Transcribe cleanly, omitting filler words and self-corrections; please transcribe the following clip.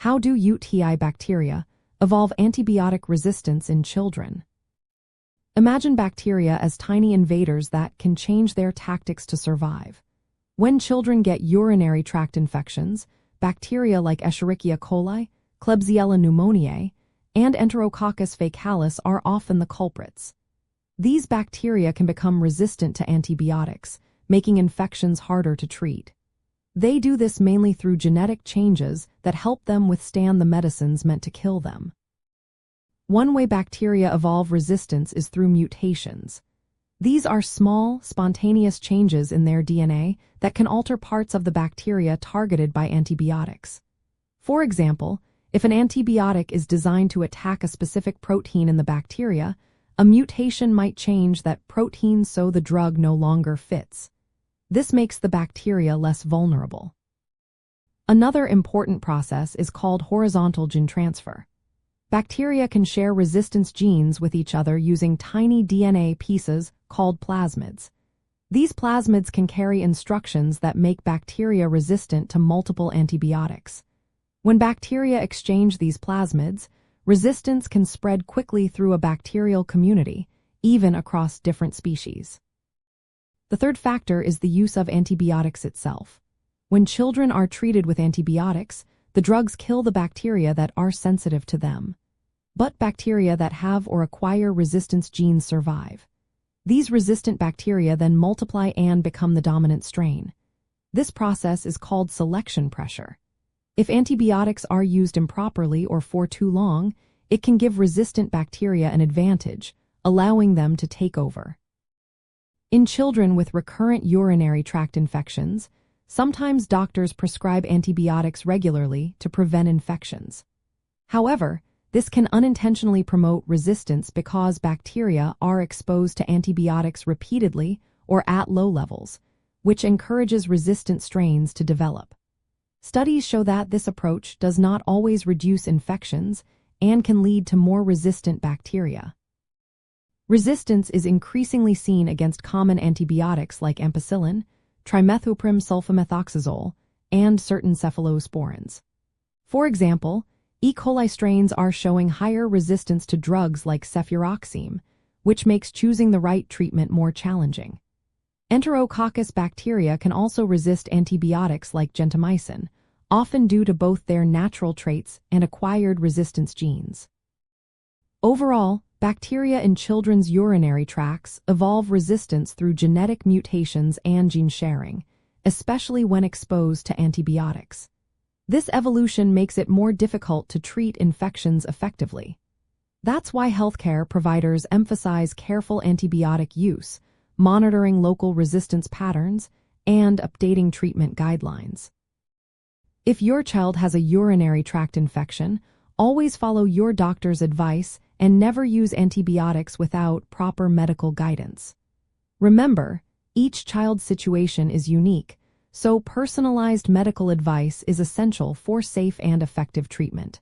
How do UTI bacteria evolve antibiotic resistance in children? Imagine bacteria as tiny invaders that can change their tactics to survive. When children get urinary tract infections, bacteria like Escherichia coli, Klebsiella pneumoniae, and Enterococcus faecalis are often the culprits. These bacteria can become resistant to antibiotics, making infections harder to treat. They do this mainly through genetic changes that help them withstand the medicines meant to kill them. One way bacteria evolve resistance is through mutations. These are small, spontaneous changes in their DNA that can alter parts of the bacteria targeted by antibiotics. For example, if an antibiotic is designed to attack a specific protein in the bacteria, a mutation might change that protein so the drug no longer fits. This makes the bacteria less vulnerable. Another important process is called horizontal gene transfer. Bacteria can share resistance genes with each other using tiny DNA pieces called plasmids. These plasmids can carry instructions that make bacteria resistant to multiple antibiotics. When bacteria exchange these plasmids, resistance can spread quickly through a bacterial community, even across different species. The third factor is the use of antibiotics itself. When children are treated with antibiotics, the drugs kill the bacteria that are sensitive to them. But bacteria that have or acquire resistance genes survive. These resistant bacteria then multiply and become the dominant strain. This process is called selection pressure. If antibiotics are used improperly or for too long, it can give resistant bacteria an advantage, allowing them to take over. In children with recurrent urinary tract infections, sometimes doctors prescribe antibiotics regularly to prevent infections. However, this can unintentionally promote resistance because bacteria are exposed to antibiotics repeatedly or at low levels, which encourages resistant strains to develop. Studies show that this approach does not always reduce infections and can lead to more resistant bacteria. Resistance is increasingly seen against common antibiotics like ampicillin, trimethoprim sulfamethoxazole, and certain cephalosporins. For example, E. coli strains are showing higher resistance to drugs like cefuroxime, which makes choosing the right treatment more challenging. Enterococcus bacteria can also resist antibiotics like gentamicin, often due to both their natural traits and acquired resistance genes. Overall, bacteria in children's urinary tracts evolve resistance through genetic mutations and gene sharing, especially when exposed to antibiotics. This evolution makes it more difficult to treat infections effectively. That's why healthcare providers emphasize careful antibiotic use, monitoring local resistance patterns, and updating treatment guidelines. If your child has a urinary tract infection, always follow your doctor's advice and never use antibiotics without proper medical guidance. Remember, each child's situation is unique, so personalized medical advice is essential for safe and effective treatment.